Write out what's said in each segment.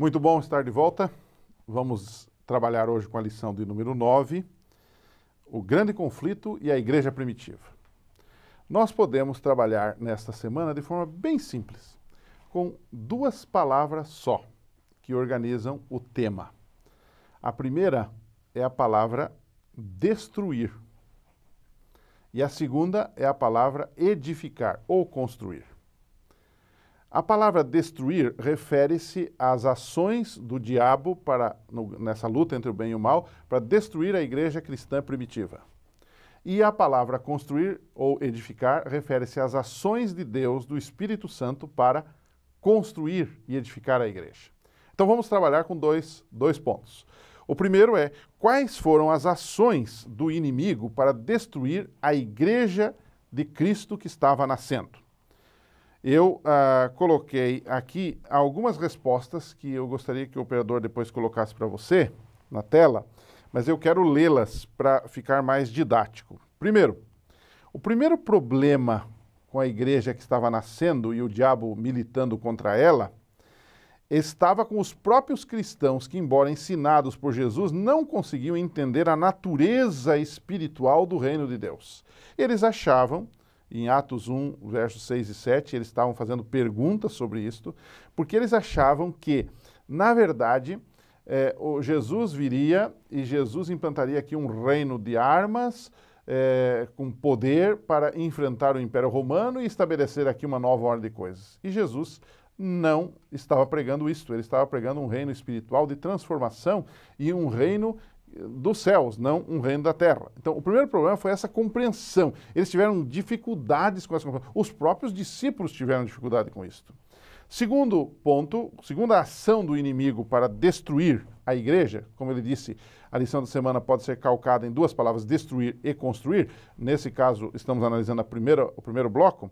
Muito bom estar de volta. Vamos trabalhar hoje com a lição de número 9, o grande conflito e a igreja primitiva. Nós podemos trabalhar nesta semana de forma bem simples, com duas palavras só, que organizam o tema. A primeira é a palavra destruir. E a segunda é a palavra edificar ou construir. A palavra destruir refere-se às ações do diabo nessa luta entre o bem e o mal para destruir a igreja cristã primitiva. E a palavra construir ou edificar refere-se às ações de Deus, do Espírito Santo, para construir e edificar a igreja. Então vamos trabalhar com dois pontos. O primeiro é, quais foram as ações do inimigo para destruir a igreja de Cristo que estava nascendo? Eu coloquei aqui algumas respostas que eu gostaria que o operador depois colocasse para você na tela, mas eu quero lê-las para ficar mais didático. Primeiro, o primeiro problema com a igreja que estava nascendo e o diabo militando contra ela estava com os próprios cristãos que, embora ensinados por Jesus, não conseguiam entender a natureza espiritual do reino de Deus. Eles achavam, em Atos 1, versos 6 e 7, eles estavam fazendo perguntas sobre isto, porque eles achavam que, na verdade, o Jesus viria e Jesus implantaria aqui um reino de armas, com poder para enfrentar o Império Romano e estabelecer aqui uma nova ordem de coisas. E Jesus não estava pregando isto, ele estava pregando um reino espiritual de transformação e um reino dos céus, não um reino da terra. Então, o primeiro problema foi essa compreensão. Eles tiveram dificuldades com essa compreensão. Os próprios discípulos tiveram dificuldade com isto. Segundo ponto, segunda ação do inimigo para destruir a igreja, como ele disse, a lição da semana pode ser calcada em duas palavras, destruir e construir. Nesse caso, estamos analisando o primeiro bloco.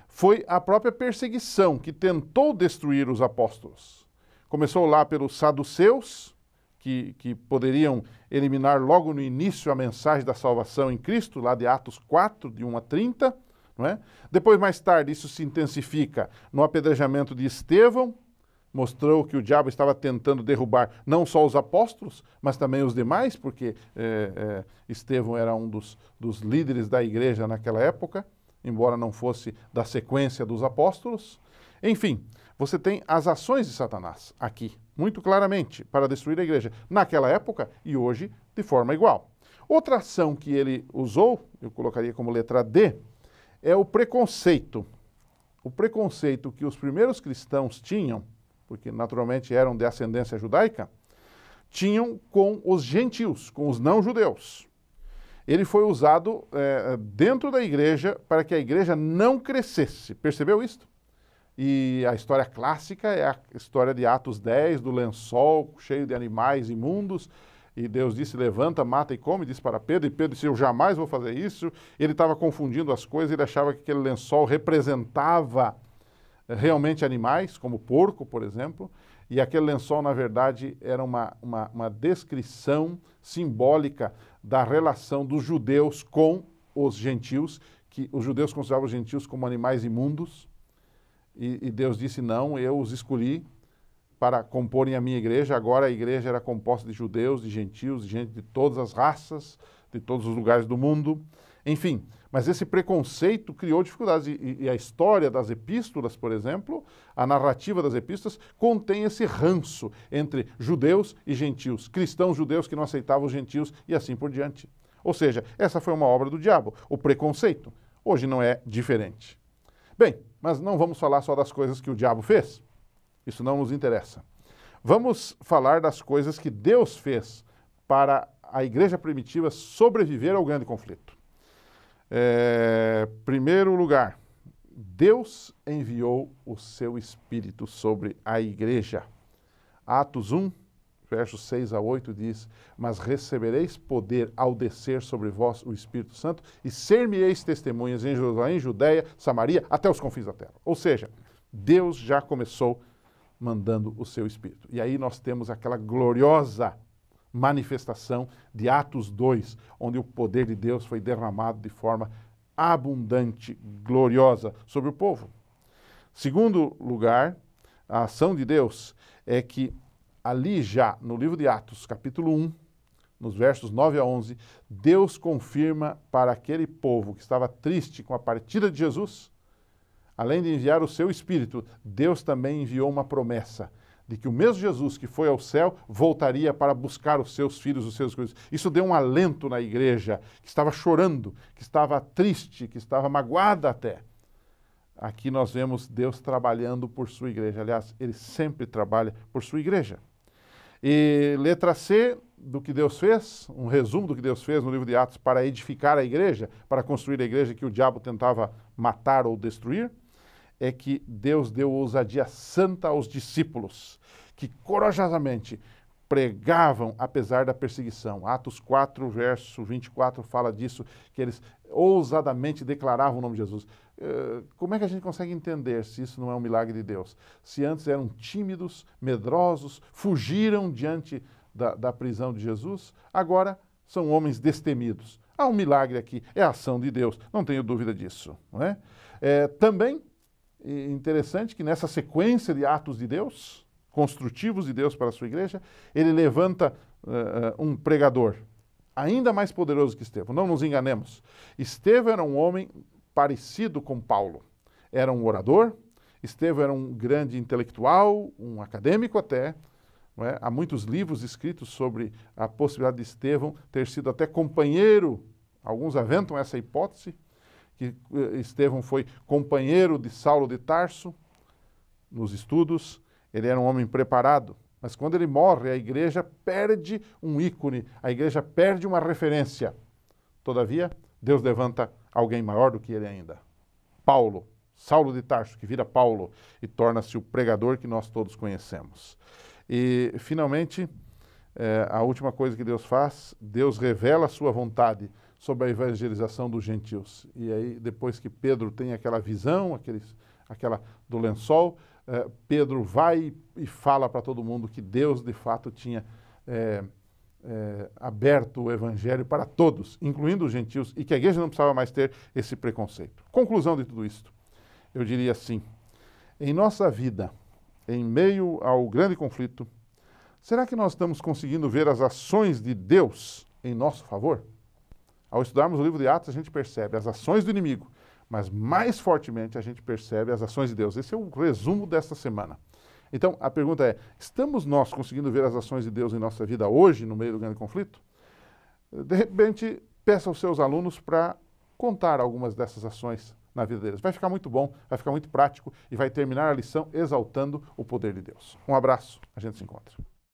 Foi a própria perseguição que tentou destruir os apóstolos. Começou lá pelos saduceus, que poderiam eliminar logo no início a mensagem da salvação em Cristo, lá de Atos 4, de 1 a 30. Não é? Depois, mais tarde, isso se intensifica no apedrejamento de Estevão, mostrou que o diabo estava tentando derrubar não só os apóstolos, mas também os demais, porque Estevão era um dos líderes da igreja naquela época, embora não fosse da sequência dos apóstolos. Enfim, você tem as ações de Satanás aqui, muito claramente, para destruir a igreja, naquela época e hoje de forma igual. Outra ação que ele usou, eu colocaria como letra D, é o preconceito. O preconceito que os primeiros cristãos tinham, porque naturalmente eram de ascendência judaica, tinham com os gentios, com os não-judeus. Ele foi usado dentro da igreja para que a igreja não crescesse. Percebeu isso? E a história clássica é a história de Atos 10, do lençol cheio de animais imundos. E Deus disse, levanta, mata e come, disse para Pedro. E Pedro disse, eu jamais vou fazer isso. Ele estava confundindo as coisas, ele achava que aquele lençol representava realmente animais, como porco, por exemplo. E aquele lençol, na verdade, era uma descrição simbólica da relação dos judeus com os gentios, que os judeus consideravam os gentios como animais imundos. E Deus disse, não, eu os escolhi para comporem a minha igreja. Agora a igreja era composta de judeus, de gentios, de gente de todas as raças, de todos os lugares do mundo. Enfim, mas esse preconceito criou dificuldades. E a história das epístolas, por exemplo, a narrativa das epístolas, contém esse ranço entre judeus e gentios, cristãos judeus que não aceitavam os gentios e assim por diante. Ou seja, essa foi uma obra do diabo, o preconceito. Hoje não é diferente. Bem, mas não vamos falar só das coisas que o diabo fez. Isso não nos interessa. Vamos falar das coisas que Deus fez para a igreja primitiva sobreviver ao grande conflito. Primeiro lugar, Deus enviou o seu Espírito sobre a igreja. Atos 1, versos 6 a 8 diz, mas recebereis poder ao descer sobre vós o Espírito Santo e ser-me-eis testemunhas em Jerusalém, Judeia, Samaria, até os confins da terra. Ou seja, Deus já começou mandando o seu Espírito. E aí nós temos aquela gloriosa manifestação de Atos 2, onde o poder de Deus foi derramado de forma abundante, gloriosa sobre o povo. Segundo lugar, a ação de Deus é que ali já no livro de Atos, capítulo 1, nos versos 9 a 11, Deus confirma para aquele povo que estava triste com a partida de Jesus, além de enviar o seu Espírito, Deus também enviou uma promessa de que o mesmo Jesus que foi ao céu voltaria para buscar os seus filhos, os seus filhos. Isso deu um alento na igreja, que estava chorando, que estava triste, que estava magoada até. Aqui nós vemos Deus trabalhando por sua igreja. Aliás, Ele sempre trabalha por sua igreja. E letra C do que Deus fez, um resumo do que Deus fez no livro de Atos para edificar a igreja, para construir a igreja que o diabo tentava matar ou destruir, é que Deus deu ousadia santa aos discípulos, que corajosamente pregavam apesar da perseguição. Atos 4, verso 24 fala disso, que eles ousadamente declaravam o nome de Jesus. Como é que a gente consegue entender se isso não é um milagre de Deus? Se antes eram tímidos, medrosos, fugiram diante da prisão de Jesus, agora são homens destemidos. Há um milagre aqui, é a ação de Deus, não tenho dúvida disso. Não é? Também interessante que nessa sequência de atos de Deus, construtivos de Deus para a sua igreja, ele levanta um pregador ainda mais poderoso que Estevão. Não nos enganemos. Estevão era um homem parecido com Paulo. Era um orador, Estevão era um grande intelectual, um acadêmico até. Não é? Há muitos livros escritos sobre a possibilidade de Estevão ter sido até companheiro, alguns aventam essa hipótese, que Estevão foi companheiro de Saulo de Tarso nos estudos. Ele era um homem preparado, mas quando ele morre, a igreja perde um ícone, a igreja perde uma referência. Todavia, Deus levanta alguém maior do que ele ainda. Paulo, Saulo de Tarso, que vira Paulo e torna-se o pregador que nós todos conhecemos. E, finalmente, a última coisa que Deus faz, Deus revela a sua vontade sobre a evangelização dos gentios. E aí, depois que Pedro tem aquela visão, aquela do lençol, Pedro vai e fala para todo mundo que Deus, de fato, tinha aberto o evangelho para todos, incluindo os gentios, e que a igreja não precisava mais ter esse preconceito. Conclusão de tudo isto, eu diria assim, em nossa vida, em meio ao grande conflito, será que nós estamos conseguindo ver as ações de Deus em nosso favor? Ao estudarmos o livro de Atos, a gente percebe as ações do inimigo, mas mais fortemente a gente percebe as ações de Deus. Esse é o resumo desta semana. Então, a pergunta é, estamos nós conseguindo ver as ações de Deus em nossa vida hoje, no meio do grande conflito? De repente, peça aos seus alunos para contar algumas dessas ações na vida deles. Vai ficar muito bom, vai ficar muito prático e vai terminar a lição exaltando o poder de Deus. Um abraço, a gente se encontra.